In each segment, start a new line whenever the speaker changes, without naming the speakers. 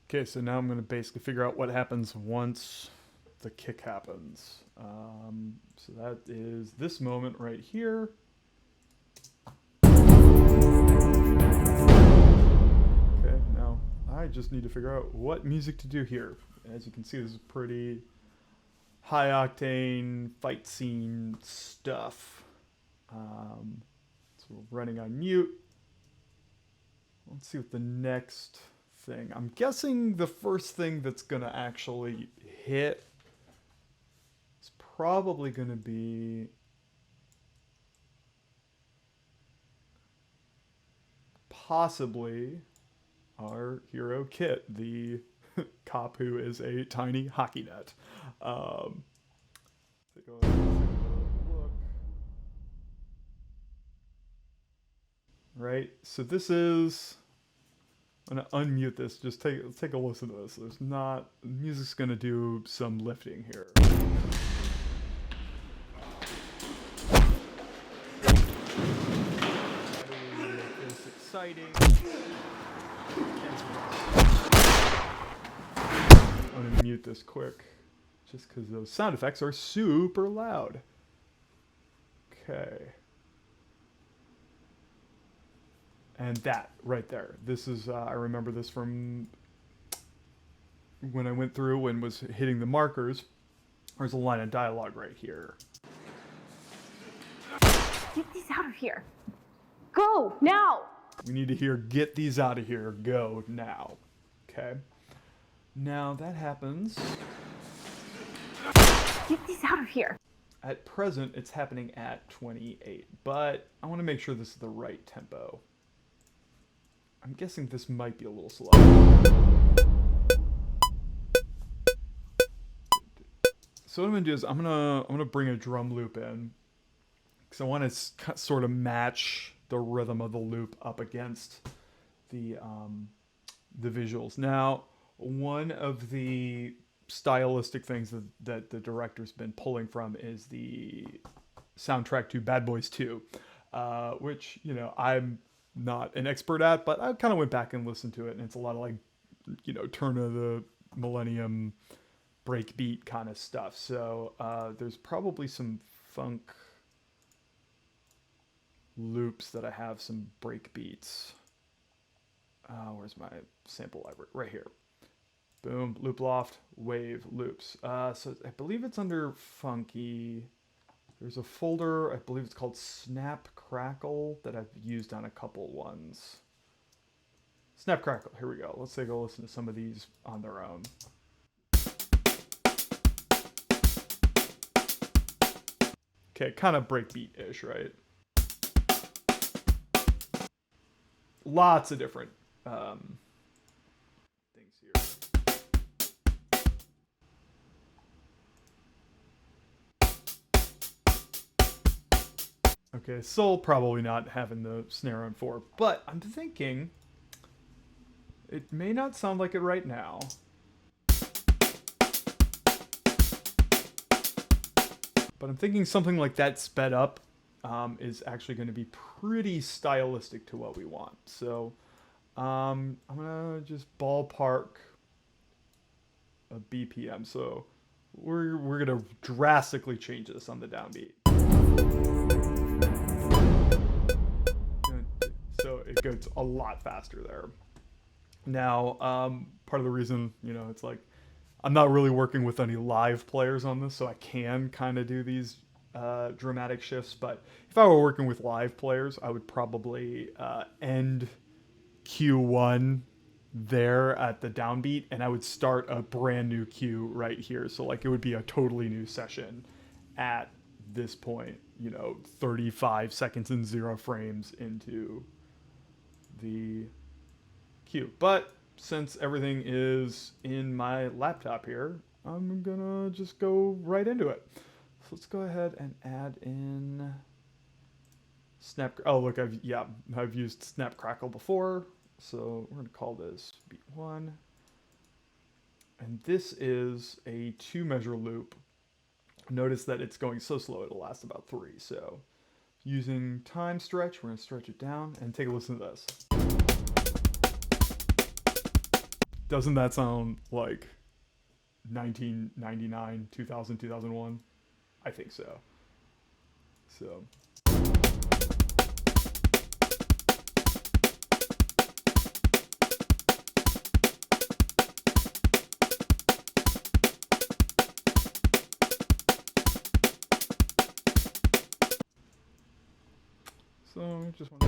Okay, so now I'm going to basically figure out what happens once the kick happens. So that is this moment right here. Okay, now I just need to figure out what music to do here. As you can see, this is pretty high octane fight scene stuff. So we're running on mute. Let's see what the next thing. I'm guessing the first thing that's gonna actually hit is probably gonna be possibly our hero Kit, the cop who is a tiny hockey net. Take a look. Right, so this is. I'm gonna unmute this. Just take a listen to this. There's not music's gonna do some lifting here. It's exciting. I'm gonna mute this quick, just because those sound effects are super loud. Okay. And that right there. This is, I remember this from when I went through and was hitting the markers. There's a line of dialogue right here.
Get these out of here. Go, now!
We need to hear, get these out of here, go now. Okay. Now that happens.
Get these out of here.
At present, it's happening at 28, but I want to make sure this is the right tempo. I'm guessing this might be a little slow. So what I'm gonna do is I'm gonna bring a drum loop in because I want to sort of match the rhythm of the loop up against the visuals. Now, one of the stylistic things that the director's been pulling from is the soundtrack to Bad Boys 2, which, you know, I'm not an expert at, but I kind of went back and listened to it, and it's a lot of, like, you know, turn of the millennium breakbeat kind of stuff. So there's probably some funk loops that I have some break beats. Where's my sample library? Right here. Boom, loop loft, wave, loops. So I believe it's under funky. There's a folder, I believe it's called Snap Crackle, that I've used on a couple ones. Snap Crackle, here we go. Let's take a listen to some of these on their own. Okay, kind of breakbeat-ish, right? Lots of different things here. Okay, Soul probably not having the snare on 4, but I'm thinking it may not sound like it right now. But I'm thinking something like that sped up is actually going to be pretty stylistic to what we want. So I'm going to just ballpark a BPM. So we're going to drastically change this on the downbeat. So it goes a lot faster there. Now, part of the reason, you know, it's like, I'm not really working with any live players on this, so I can kind of do these dramatic shifts. But if I were working with live players, I would probably end Q1 there at the downbeat, and I would start a brand new cue right here. So, like, it would be a totally new session at this point, you know, 35 seconds and 0 frames into the cue. But since everything is in my laptop here, I'm gonna just go right into it. So let's go ahead and add in Snap. Oh, look, I've used Snap Crackle before, so we're gonna call this beat 1. And this is a 2-measure loop. Notice that it's going so slow it'll last about 3. So using time stretch, we're gonna stretch it down and take a listen to this. Doesn't that sound like 1999, 2000, 2001? I think so. So. So just want to.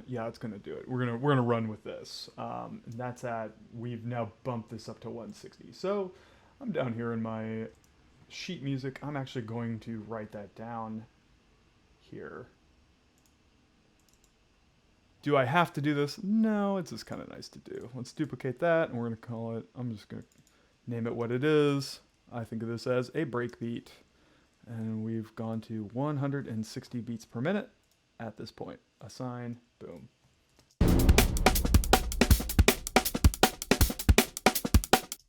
Yeah. It's gonna do it. We're gonna run with this. And that's at, we've now bumped this up to 160. So I'm down here in my sheet music. I'm actually going to write that down here. Do I have to do this? No, it's just kind of nice to do. Let's duplicate that, and we're gonna call it, I'm just gonna name it what it is. I think of this as a breakbeat. And we've gone to 160 beats per minute at this point. Assign, boom.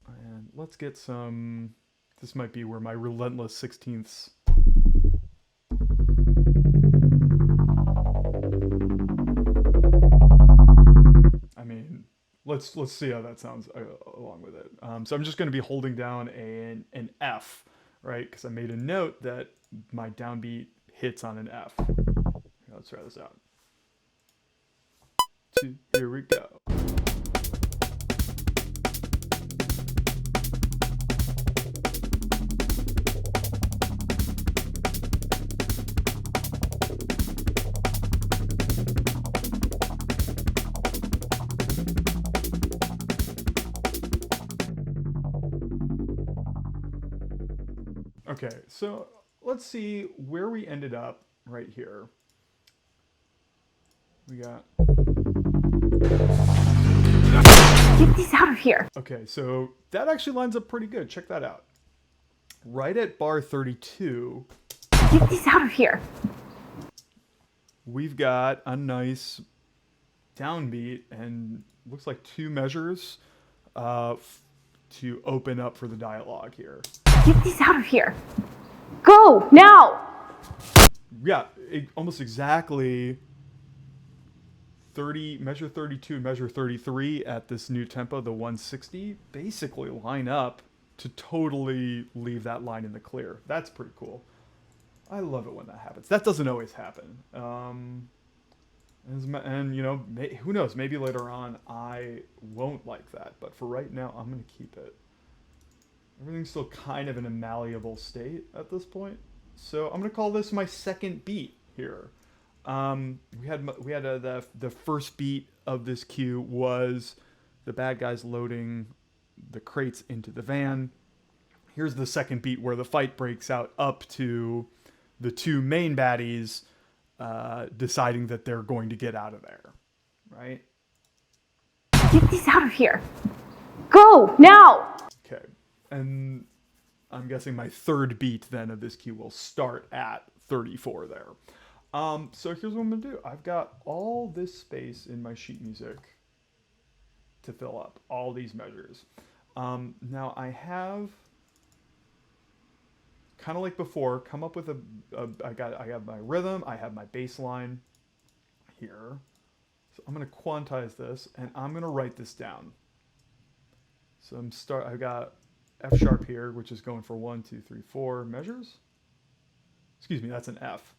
And let's get some, this might be where my relentless 16ths. I mean, let's see how that sounds along with it. So I'm just going to be holding down an F, right? Because I made a note that my downbeat hits on an F. Let's try this out. Here we go. Okay, so let's see where we ended up right here. We got...
Get these out of here.
Okay, so that actually lines up pretty good. Check that out. Right at bar 32...
Get these out of here.
We've got a nice downbeat and looks like 2 measures to open up for the dialogue here.
Get these out of here. Go, now!
Yeah, almost exactly 30, measure 32 and measure 33 at this new tempo, the 160, basically line up to totally leave that line in the clear. That's pretty cool. I love it when that happens. That doesn't always happen. And you know, who knows, maybe later on I won't like that, but for right now I'm going to keep it. Everything's still kind of in a malleable state at this point. So I'm going to call this my second beat here. We had the first beat of this cue was the bad guys loading the crates into the van. Here's the second beat where the fight breaks out up to the 2 main baddies deciding that they're going to get out of there, right?
Get these out of here. Go, now!
Okay, and I'm guessing my third beat then of this cue will start at 34 there. So here's what I'm going to do. I've got all this space in my sheet music to fill up, all these measures. Now I have, kind of like before, come up with I have my rhythm, I have my bass line here. So I'm going to quantize this, and I'm going to write this down. So I've got F sharp here, which is going for 1, 2, 3, 4 measures. Excuse me, that's an F.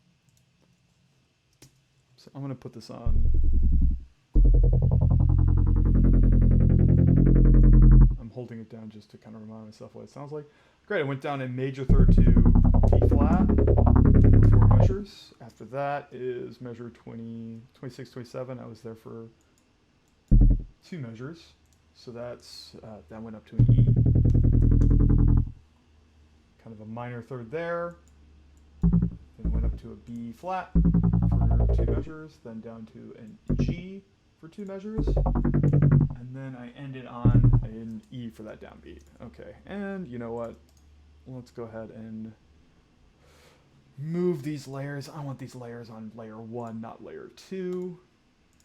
So I'm going to put this on. I'm holding it down just to kind of remind myself what it sounds like. Great, I went down in major third to D flat for 4 measures. After that is measure 20, 26, 27. I was there for 2 measures. So that's that went up to an E. Kind of a minor third there. Then went up to a B flat for 2 measures. Then down to an G for 2 measures. And then I ended on an E for that downbeat. Okay, and you know what? Let's go ahead and move these layers. I want these layers on layer 1, not layer 2.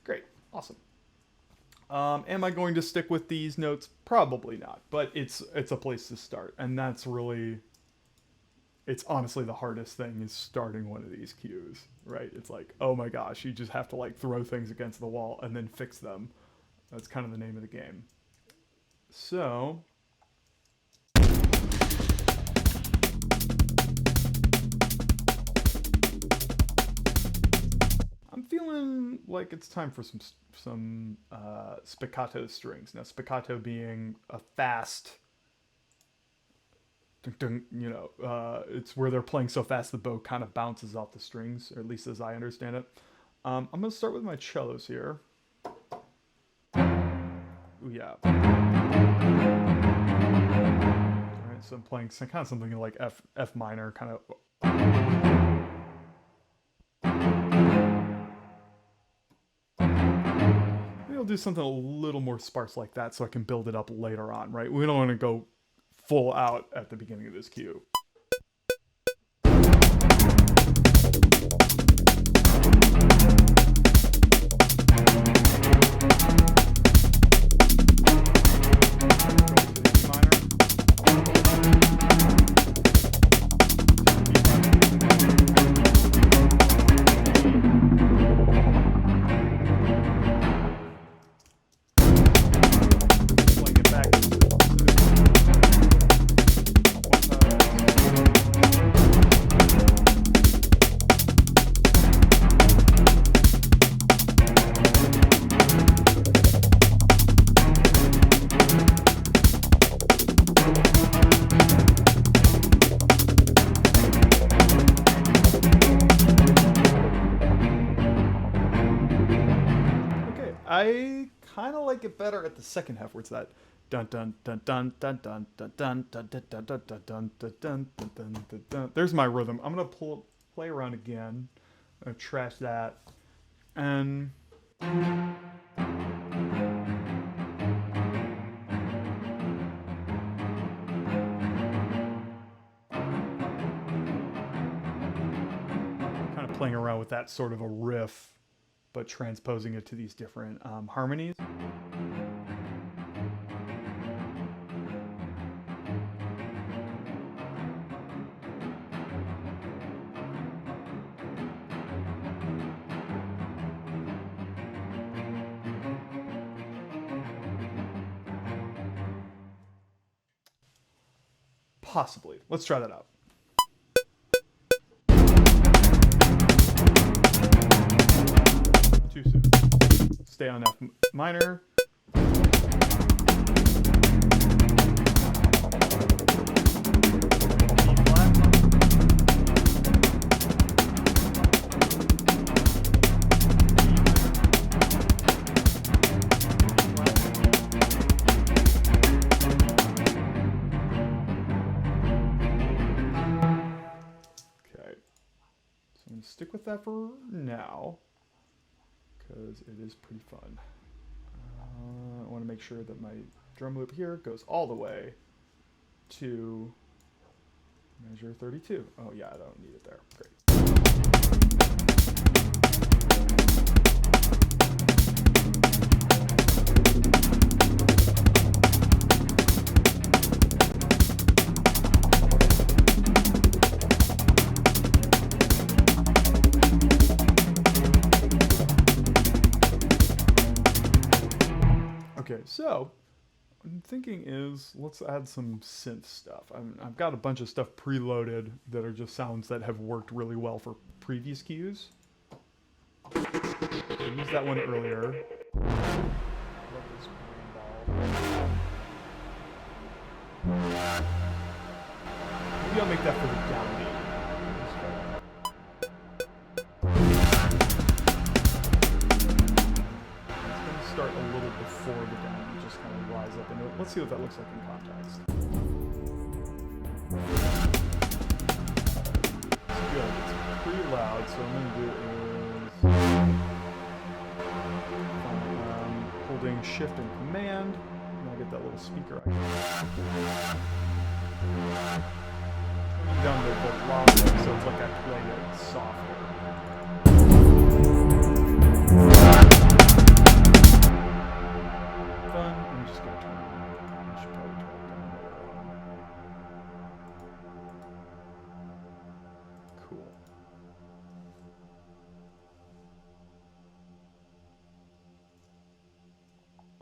Great, awesome. Am I going to stick with these notes? Probably not, but it's a place to start, and that's really it's honestly the hardest thing is starting one of these cues, right? It's like, oh my gosh, you just have to like throw things against the wall and then fix them. That's kind of the name of the game. So I'm feeling like it's time for some spiccato strings. Now, spiccato being a fast, it's where they're playing so fast the bow kind of bounces off the strings, or at least as I understand it. I'm gonna start with my cellos here. Ooh, yeah. All right, so I'm playing kind of something like F minor, kind of. Maybe I'll do something a little more sparse like that so I can build it up later on, right? We don't want to go full out at the beginning of this cue. I kind of like it better at the second half where it's that dun dun dun dun dun dun dun dun dun dun dun dun dun dun dun dun dun dun. There's my rhythm. I'm gonna play around again. I'm gonna trash that and kind of playing around with that sort of a riff, but transposing it to these different harmonies. Possibly. Let's try that out. Too soon. Stay on F minor. Stick with that for now because it is pretty fun. I want to make sure that my drum loop here goes all the way to measure 32. Oh yeah, I don't need it there. Great. Okay, so what I'm thinking is let's add some synth stuff. I've got a bunch of stuff preloaded that are just sounds that have worked really well for previous cues. I used that one earlier. Love this green ball. Maybe I'll make that for the downbeat. Start a little before the downbeat, just kind of rise up into it. Let's see what that looks like in context. It's good. It's pretty loud, so what I'm going to do is holding Shift and Command, and I'll get that little speaker icon. Turning down the velocity so it's like I play it softer. I'm just going to turn it down. I should probably turn it down.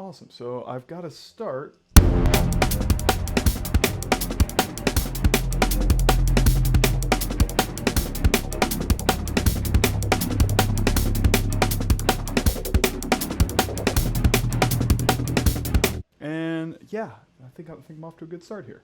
awesome. So I've got to start. And yeah, I think I'm off to a good start here.